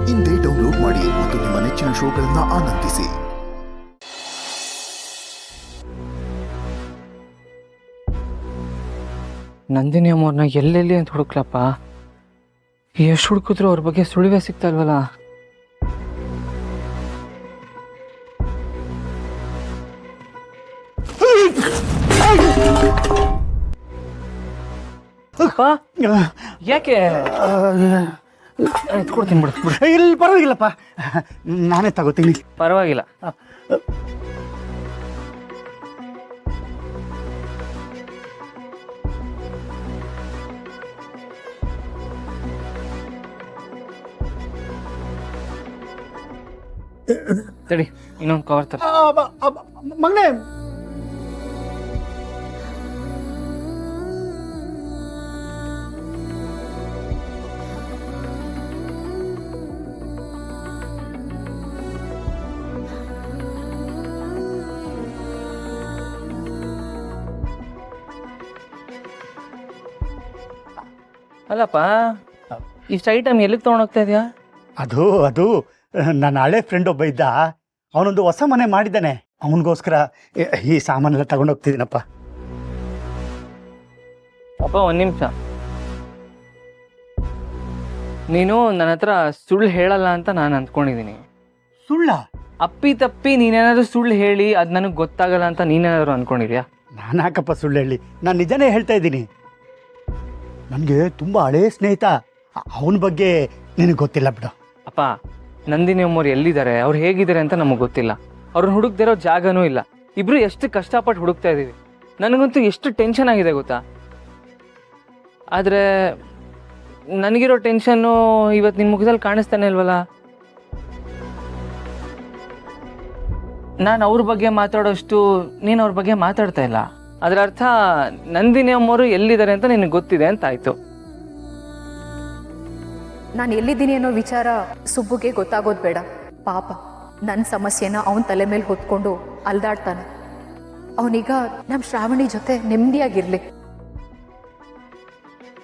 ಇಂದೇ ಡೌನ್ಲೋಡ್ ಮಾಡಿ ಮತ್ತು ನಿಮ್ಮ ನೆಚ್ಚಿನ ಶೋಗಳನ್ನು ಆನಂದಿಸಿ. ನಂದಿನಿ ಅಮ್ಮವ್ರನ್ನ ಎಲ್ಲೆಲ್ಲಿ ಅಂತ ಹುಡುಕ್ಲಪ್ಪ. ಎಷ್ಟು ಹುಡುಕಿದ್ರು ಅವ್ರ ಬಗ್ಗೆ ಸುಳಿವೇ ಸಿಗ್ತಾ ಇಲ್ವಲ್ಲ. ಯಾಕೆ ಎತ್ಕೊಡ್ತೀನಿ ಬಿಡು. ಇಲ್ಲಿ ಪರವಾಗಿಲ್ಲಪ್ಪ, ನಾನೇ ತಗೋತೀನಿ. ಪರವಾಗಿಲ್ಲ. ತಡಿ, ಇನ್ನೊಂದು ಕವರ್ ತರ. ಮಗನೇ, ಅಲ್ಲಪ್ಪ, ಇಷ್ಟು ಐಟಮ್ ಎಲ್ಲಿಗೆ ತೊಗೊಂಡೋಗ್ತಾ ಇದೆಯಾ? ಅದು ನನ್ನ ಹಳೆ ಫ್ರೆಂಡ್ ಒಬ್ಬ ಇದ್ದ, ಅವನೊಂದು ಹೊಸ ಮನೆ ಮಾಡಿದ್ದಾನೆ. ಅವನಿಗೋಸ್ಕರ ಈ ಸಾಮಾನೆಲ್ಲ ತಗೊಂಡೋಗ್ತಿದ್ದೀನಪ್ಪ. ಅಪ್ಪ, ಒಂದು ನಿಮಿಷ. ನೀನು ನನ್ನ ಹತ್ರ ಸುಳ್ಳು ಹೇಳಲ್ಲ ಅಂತ ನಾನು ಅಂದ್ಕೊಂಡಿದ್ದೀನಿ. ಸುಳ್ಳ? ಅಪ್ಪಿ ತಪ್ಪಿ ನೀನೇನಾದ್ರು ಸುಳ್ಳು ಹೇಳಿ ಅದು ನನಗೆ ಗೊತ್ತಾಗಲ್ಲ ಅಂತ ನೀನೇನಾದ್ರು ಅಂದ್ಕೊಂಡಿದ್ಯಾ? ನಾನು ಯಾಕಪ್ಪ ಸುಳ್ಳು ಹೇಳಿ, ನಾನು ನಿಜನೇ ಹೇಳ್ತಾ ಇದ್ದೀನಿ. ನನಗೆ ತುಂಬ ಹಳೇ ಸ್ನೇಹಿತ, ಅವನ ಬಗ್ಗೆ ನಿನಗೆ ಗೊತ್ತಿಲ್ಲ ಬಿಡು. ಅಪ್ಪ, ನಂದಿನಿ ಅಮ್ಮವ್ರು ಎಲ್ಲಿದ್ದಾರೆ, ಅವ್ರು ಹೇಗಿದ್ದಾರೆ ಅಂತ ನಮಗೆ ಗೊತ್ತಿಲ್ಲ. ಅವ್ರನ್ನ ಹುಡುಕ್ದಿರೋ ಜಾಗನೂ ಇಲ್ಲ. ಇಬ್ರು ಎಷ್ಟು ಕಷ್ಟಪಟ್ಟು ಹುಡುಕ್ತಾ ಇದ್ದೀವಿ. ನನಗಂತೂ ಎಷ್ಟು ಟೆನ್ಷನ್ ಆಗಿದೆ ಗೊತ್ತಾ. ಆದರೆ ನನಗಿರೋ ಟೆನ್ಷನ್ನು ಇವತ್ತು ನಿನ್ನ ಮುಖದಲ್ಲಿ ಕಾಣಿಸ್ತಾನೆ ಇಲ್ವಲ್ಲ. ನಾನು ಅವ್ರ ಬಗ್ಗೆ ಮಾತಾಡೋಷ್ಟು ನೀನು ಅವ್ರ ಬಗ್ಗೆ ಮಾತಾಡ್ತಾ ಇಲ್ಲ. ಅದರ ಅರ್ಥ ನಂದಿನಿ ಅಮ್ಮವರು ಎಲ್ಲಿದ್ದಾರೆ ಅಂತ ನಿನಗೆ ಗೊತ್ತಿದೆ ಅಂತ ಆಯಿತು. ನಾನು ಎಲ್ಲಿದ್ದೀನಿ ಅನ್ನೋ ವಿಚಾರ ಸುಬ್ಬುಗೆ ಗೊತ್ತಾಗೋದು ಬೇಡ. ಪಾಪ ನನ್ನ ಸಮಸ್ಯೆನ ಅವನ ತಲೆ ಮೇಲೆ ಹೊತ್ಕೊಂಡು ಅಲ್ದಾಡ್ತಾನೆ. ಅವನೀಗ ನಮ್ಮ ಶ್ರಾವಣಿ ಜೊತೆ ನೆಮ್ಮದಿಯಾಗಿರ್ಲಿ.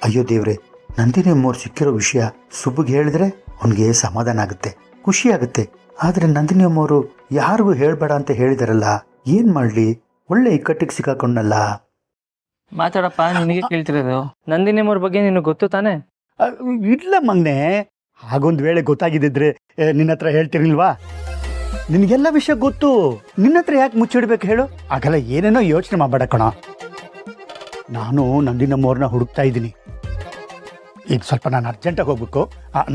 ಅಯ್ಯೋ ದೇವ್ರೆ, ನಂದಿನಿ ಅಮ್ಮವ್ರು ಸಿಕ್ಕಿರೋ ವಿಷಯ ಸುಬ್ಬುಗೆ ಹೇಳಿದ್ರೆ ಅವನಿಗೆ ಸಮಾಧಾನ ಆಗುತ್ತೆ, ಖುಷಿ ಆಗುತ್ತೆ. ಆದರೆ ನಂದಿನಿ ಅಮ್ಮವರು ಯಾರಿಗೂ ಹೇಳಬೇಡ ಅಂತ ಹೇಳಿದಾರಲ್ಲ, ಏನು ಮಾಡಲಿ? ಒಳ್ಳೆ ಇಕ್ಕಟ್ಟಿಗೆ ಸಿಕ್ಕಾಕೊಂಡಲ್ಲ. ಮಾತಾಡಪ್ಪ, ನಿನಗೆ ಕೇಳ್ತಿರೋದು. ನಂದಿನಿ ಅಮ್ಮವ್ರ ಬಗ್ಗೆ ನಿನಗೆ ಗೊತ್ತು ತಾನೆ? ಇಲ್ಲ ಮಗನೆ, ಹಾಗೊಂದು ವೇಳೆ ಗೊತ್ತಾಗಿದ್ದಿದ್ರೆ ನಿನ್ನ ಹತ್ರ ಹೇಳ್ತಿರ್ಲಿಲ್ವಾ? ನಿನಗೆಲ್ಲ ವಿಷಯ ಗೊತ್ತು, ನಿನ್ನ ಹತ್ರ ಯಾಕೆ ಮುಚ್ಚಿಡ್ಬೇಕು ಹೇಳು? ಆಗಲ್ಲ, ಏನೇನೋ ಯೋಚನೆ ಮಾಡಬೇಡ ಕಣ. ನಾನು ನಂದಿನಮ್ಮವ್ರನ್ನ ಹುಡುಕ್ತಾ ಇದ್ದೀನಿ. ಈಗ ಸ್ವಲ್ಪ ನಾನು ಅರ್ಜೆಂಟಾಗಿ ಹೋಗ್ಬೇಕು,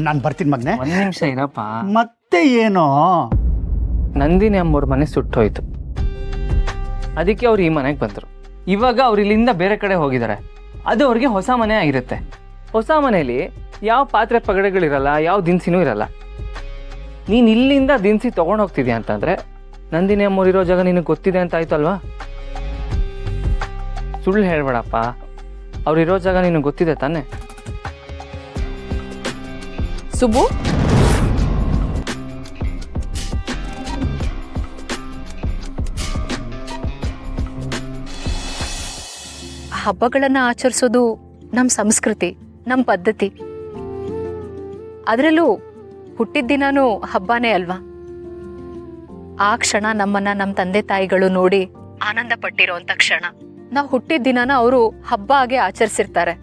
ನಾನು ಬರ್ತೀನಿ ಮಗನೆ. ಒಂದು ನಿಮಿಷ ಇರಪ್ಪ. ಮತ್ತೆ ಏನೋ? ನಂದಿನಿ ಅಮ್ಮವ್ರ ಮನೆ ಸುಟ್ಟೋಯ್ತು, ಅದಕ್ಕೆ ಅವ್ರು ಈ ಮನೆಗೆ ಬಂದರು. ಇವಾಗ ಅವ್ರು ಇಲ್ಲಿಂದ ಬೇರೆ ಕಡೆ ಹೋಗಿದ್ದಾರೆ. ಅದು ಅವ್ರಿಗೆ ಹೊಸ ಮನೆ ಆಗಿರುತ್ತೆ. ಹೊಸ ಮನೆಯಲ್ಲಿ ಯಾವ ಪಾತ್ರೆ ಪಗಡೆಗಳಿರಲ್ಲ, ಯಾವ ದಿನಸಿನೂ ಇರಲ್ಲ. ನೀನು ಇಲ್ಲಿಂದ ದಿನಸಿ ತೊಗೊಂಡು ಹೋಗ್ತಿದ್ಯಾ ಅಂತಂದರೆ ನಂದಿನಿ ಅಮ್ಮವ್ರಿರೋ ಜಾಗ ನಿನಗೆ ಗೊತ್ತಿದೆ ಅಂತ ಆಯ್ತು ಅಲ್ವಾ? ಸುಳ್ಳು ಹೇಳ್ಬೇಡಪ್ಪ, ಅವ್ರಿರೋ ಜಾಗ ನಿನಗೆ ಗೊತ್ತಿದೆ ತಾನೆ? ಸುಬ್ಬು, ಹಬ್ಬಗಳನ್ನು ಆಚರಿಸೋದು ನಮ್ಮ ಸಂಸ್ಕೃತಿ, ನಮ್ಮ ಪದ್ಧತಿ. ಅದರಲ್ಲೂ ಹುಟ್ಟಿದ ದಿನಾನೂ ಹಬ್ಬನೇ ಅಲ್ವಾ? ಆ ಕ್ಷಣ ನಮ್ಮನ್ನ ನಮ್ಮ ತಂದೆ ತಾಯಿಗಳು ನೋಡಿ ಆನಂದ ಪಟ್ಟಿರೋಂಥ ಕ್ಷಣ. ನಾವು ಹುಟ್ಟಿದ ದಿನಾನ ಅವರು ಹಬ್ಬ ಆಗಿ ಆಚರಿಸಿರ್ತಾರೆ.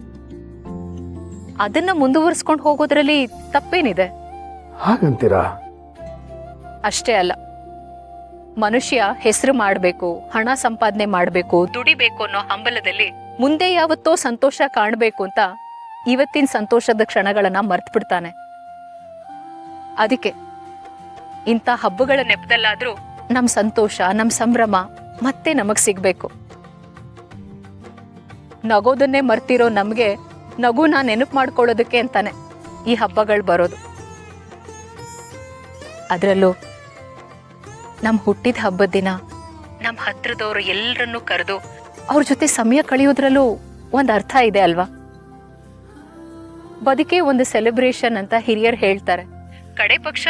ಅದನ್ನ ಮುಂದುವರಿಸ್ಕೊಂಡು ಹೋಗೋದ್ರಲ್ಲಿ ತಪ್ಪೇನಿದೆ? ಹಾಗಂತೀರಾ? ಅಷ್ಟೇ ಅಲ್ಲ, ಮನುಷ್ಯ ಹೆಸರು ಮಾಡಬೇಕು, ಹಣ ಸಂಪಾದನೆ ಮಾಡಬೇಕು, ದುಡಿಬೇಕು ಅನ್ನೋ ಹಂಬಲದಲ್ಲಿ ಮುಂದೆ ಯಾವತ್ತೋ ಸಂತೋಷ ಕಾಣಬೇಕು ಅಂತ ಇವತ್ತಿನ ಸಂತೋಷದ ಕ್ಷಣಗಳನ್ನ ಮರ್ತು ಬಿಡ್ತಾನೆ. ಅದಕ್ಕೆ ಇಂಥ ಹಬ್ಬಗಳ ನೆಪದಲ್ಲಾದ್ರೂ ನಮ್ಮ ಸಂತೋಷ, ನಮ್ಮ ಸಂಭ್ರಮ ಮತ್ತೆ ನಮಗ್ ಸಿಗ್ಬೇಕು. ನಗೋದನ್ನೇ ಮರ್ತಿರೋ ನಮ್ಗೆ ನಗುನ ನೆನಪು ಮಾಡ್ಕೊಳ್ಳೋದಕ್ಕೆ ಅಂತಾನೆ ಈ ಹಬ್ಬಗಳು ಬರೋದು. ಅದರಲ್ಲೂ ನಮ್ಮ ಹುಟ್ಟಿದ ಹಬ್ಬದ ದಿನ ನಮ್ಮ ಹತ್ರದವರು ಎಲ್ಲರನ್ನೂ ಕರೆದು ಅವ್ರ ಜೊತೆ ಸಮಯ ಕಳೆಯೋದ್ರಲ್ಲೂ ಒಂದು ಅರ್ಥ ಇದೆ ಅಲ್ವಾ? ಬದುಕೆ ಒಂದು ಸೆಲೆಬ್ರೇಷನ್ ಅಂತ ಹಿರಿಯರು ಹೇಳ್ತಾರೆ. ಕಡೆ ಪಕ್ಷ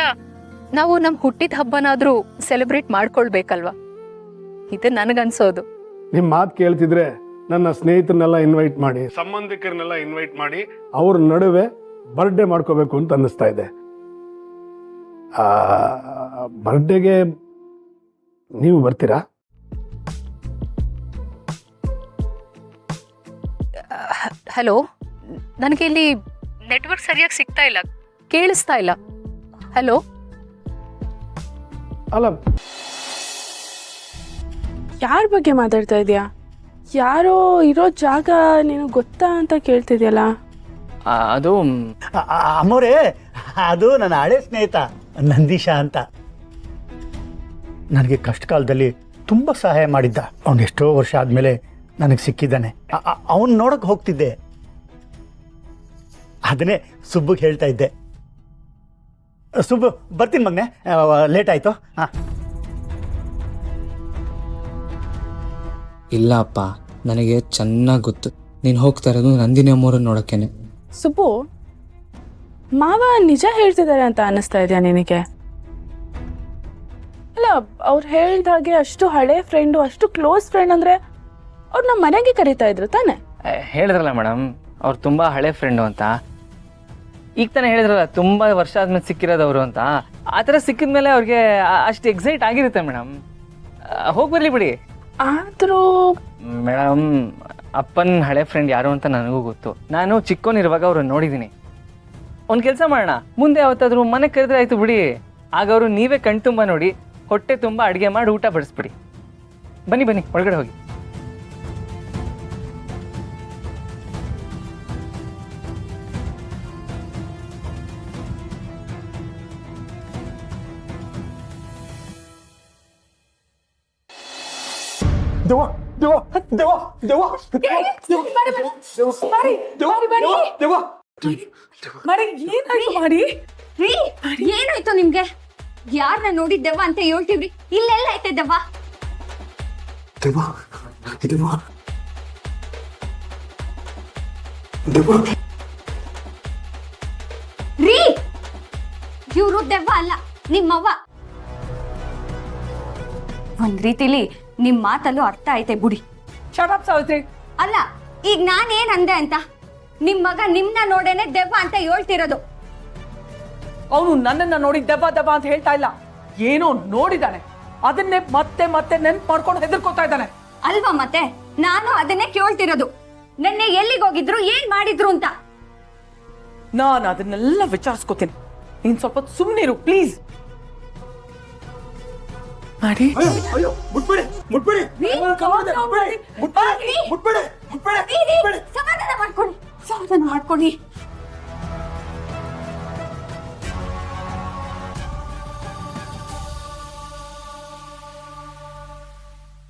ನಾವು ನಮ್ಮ ಹುಟ್ಟಿದ ಹಬ್ಬನಾದ್ರೂ ಸೆಲೆಬ್ರೇಟ್ ಮಾಡ್ಕೊಳ್ಬೇಕಲ್ವಾ? ಇದು ನನಗನ್ಸೋದು. ನಿಮ್ಮ ಮಾತು ಕೇಳ್ತಿದ್ರೆ ನನ್ನ ಸ್ನೇಹಿತರನ್ನೆಲ್ಲ ಇನ್ವೈಟ್ ಮಾಡಿ, ಸಂಬಂಧಿಕರನ್ನೆಲ್ಲ ಇನ್ವೈಟ್ ಮಾಡಿ ಅವ್ರ ನಡುವೆ ಬರ್ಡೇ ಮಾಡ್ಕೋಬೇಕು ಅಂತ ಅನ್ನಿಸ್ತಾ ಇದೆ. ಬರ್ಡೇಗೆ ನೀವು ಬರ್ತೀರಾ? ಹಲೋ, ನನಗೆ ಇಲ್ಲಿ ನೆಟ್ವರ್ಕ್ ಸರಿಯಾಗಿ ಸಿಗ್ತಾ ಇಲ್ಲ, ಕೇಳಿಸ್ತಾ ಇಲ್ಲ. ಹಲೋ, ಅಲ್ಲ, ಯಾರ ಬಗ್ಗೆ ಮಾತಾಡ್ತಾ ಇದೆಯಾ? ಯಾರೋ ಇರೋ ಜಾಗ ನಿನಗೆ ಗೊತ್ತಾ ಅಂತ ಕೇಳ್ತಿದ್ಯಲ್ಲ? ಅದು ಅಮ್ಮೋರೇ, ಅದು ನನ್ನ ಹಳೆ ಸ್ನೇಹಿತ ನಂದೀಶ ಅಂತ. ನನಗೆ ಕಷ್ಟ ಕಾಲದಲ್ಲಿ ತುಂಬ ಸಹಾಯ ಮಾಡಿದ್ದ. ಅವ್ನು ಎಷ್ಟೋ ವರ್ಷ ಆದಮೇಲೆ ನನಗೆ ಸಿಕ್ಕಿದ್ದಾನೆ. ಅವನು ನೋಡೋಕೆ ಹೋಗ್ತಿದ್ದೆ, ಅದನ್ನೇ ಸುಬ್ಬಗೆ ಹೇಳ್ತಾ ಇದ್ದೆ. ಸುಬ್ಬು, ಬರ್ತೀನಿ ಮಗನೆ, ಲೇಟ್ ಆಯಿತು. ಹಾಂ, ಇಲ್ಲ ಅಪ್ಪ, ನನಗೆ ಚೆನ್ನಾಗಿ ಗೊತ್ತು ನೀನು ಹೋಗ್ತಾ ಇರೋದು ನಂದಿನಿ ಅಮ್ಮವ್ರನ್ನ ನೋಡೋಕ್ಕೇನೆ. ಸುಬ್ಬು, ಮಾವ ನಿಜ ಹೇಳ್ತಿದ್ದಾರೆ ಅಂತ ಅನ್ನಿಸ್ತಾ ಇದೆಯಾ ನಿನಗೆ? ಅಲ್ಲ, ಅವ್ರು ಹೇಳಿದ ಹಾಗೆ ಅಷ್ಟು ಹಳೆ ಫ್ರೆಂಡು, ಅಷ್ಟು ಕ್ಲೋಸ್ ಫ್ರೆಂಡ್ ಅಂದರೆ ಅವ್ರು ನಮ್ಮ ಮನೆಗೆ ಕರೀತಾ ಇದ್ರು ತಾನೆ? ಹೇಳಿದ್ರಲ್ಲ ಮೇಡಮ್, ಅವ್ರು ತುಂಬ ಹಳೆ ಫ್ರೆಂಡು ಅಂತ. ಈಗ ತಾನೇ ಹೇಳಿದ್ರಲ್ಲ, ತುಂಬ ವರ್ಷ ಆದ್ಮೇಲೆ ಸಿಕ್ಕಿರೋದವರು ಅಂತ. ಆ ಥರ ಸಿಕ್ಕಿದ ಮೇಲೆ ಅವ್ರಿಗೆ ಅಷ್ಟು ಎಕ್ಸೈಟ್ ಆಗಿರುತ್ತೆ ಮೇಡಮ್. ಹೋಗಿ ಬರಲಿ ಬಿಡಿ. ಆದರೂ ಮೇಡಮ್, ಅಪ್ಪನ ಹಳೆ ಫ್ರೆಂಡ್ ಯಾರು ಅಂತ ನನಗೂ ಗೊತ್ತು. ನಾನು ಚಿಕ್ಕವನಿರುವಾಗ ಅವ್ರನ್ನ ನೋಡಿದ್ದೀನಿ. ಒಂದು ಕೆಲಸ ಮಾಡೋಣ, ಮುಂದೆ ಯಾವತ್ತಾದ್ರೂ ಮನೆಗೆ ಕರೆದ್ರೆ ಆಯಿತು ಬಿಡಿ. ಆಗ ಅವರು ನೀವೇ ಕಣ್ತುಂಬ ನೋಡಿ, ಹೊಟ್ಟೆ ತುಂಬ ಅಡುಗೆ ಮಾಡಿ ಊಟ ಬಡಿಸ್ಬಿಡಿ. ಬನ್ನಿ ಬನ್ನಿ, ಒಳಗಡೆ ಹೋಗಿ. ರೀ, ಏನಾಯ್ತು ನಿಮ್ಗೆ? ಯಾರನ್ನ ನೋಡಿದ್ದೆವ್ವ ಅಂತ ಹೇಳ್ತೀವ್ರಿ, ಇಲ್ಲೆಲ್ಲ ಐತೆ ದೆವ್ವ? ರೀ, ಇವ್ರು ದೆವ್ವ ಅಲ್ಲ, ನಿಮ್ಮವ್ವ. ಒಂದ್ ರೀತಿಲಿ ನಿಮ್ ಮಾತಲ್ಲೂ ಅರ್ಥ ಐತೆ ಬಿಡಿ. ಅಲ್ಲ, ಈಗ ನಾನೇನ್ ಅಂದೆ ಅಂತ? ನಿಮ್ ಮಗ ನಿಮ್ನ ನೋಡೇನೆ ದೆವ್ವ ಅಂತ ಹೇಳ್ತಿರೋದು. ಅವನು ನನ್ನನ್ನ ನೋಡಿ ದೆವ್ವ ದೆವ್ವ ಅಂತ ಹೇಳ್ತಾ ಇಲ್ಲ, ಏನೋ ನೋಡಿದಾನೆ, ಅದನ್ನೇ ಮತ್ತೆ ಮತ್ತೆ ನೆನ್ಪು ಮಾಡ್ಕೊಂಡು ಹೆದರ್ಕೋತಾ ಇದ್ದಾನೆ. ಅಲ್ವಾ ಮತ್ತೆ ನಾನು ಅದನ್ನೇ ಕೇಳ್ತಿರೋದು. ನೆನ್ನೆ ಎಲ್ಲಿಗೆ ಹೋಗಿದ್ರು, ಏನ್ ಮಾಡಿದ್ರು ಅಂತ. ನಾನು ಅದನ್ನೆಲ್ಲ ವಿಚಾರಿಸ್ಕೋತೀನಿ, ನೀನ್ ಸ್ವಲ್ಪ ಸುಮ್ಮನಿರು ಪ್ಲೀಸ್. ಮಾಡಿ ಸಮಾಧಾನ ಮಾಡ್ಕೊಳ್ಳಿ, ಸಮಾಧಾನ ಮಾಡ್ಕೊಳ್ಳಿ.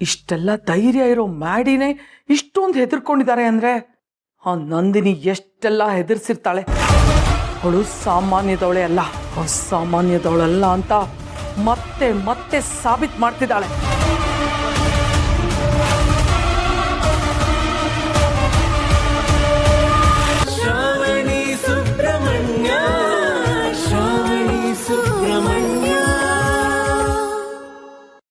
ಇಷ್ಟೆಲ್ಲ ಧೈರ್ಯ ಇರೋ ಮ್ಯಾಡಿನೇ ಇಷ್ಟೊಂದು ಹೆದರ್ಕೊಂಡಿದ್ದಾರೆ ಅಂದ್ರೆ ಆ ನಂದಿನಿ ಎಷ್ಟೆಲ್ಲ ಹೆದರ್ಸಿರ್ತಾಳೆ. ಅವಳು ಸಾಮಾನ್ಯದವಳೆ ಅಲ್ಲ, ಅಸಾಮಾನ್ಯದವಳಲ್ಲ ಅಂತ ಮತ್ತೆ ಮತ್ತೆ ಸಾಬೀತು ಮಾಡ್ತಿದ್ದಾಳೆ.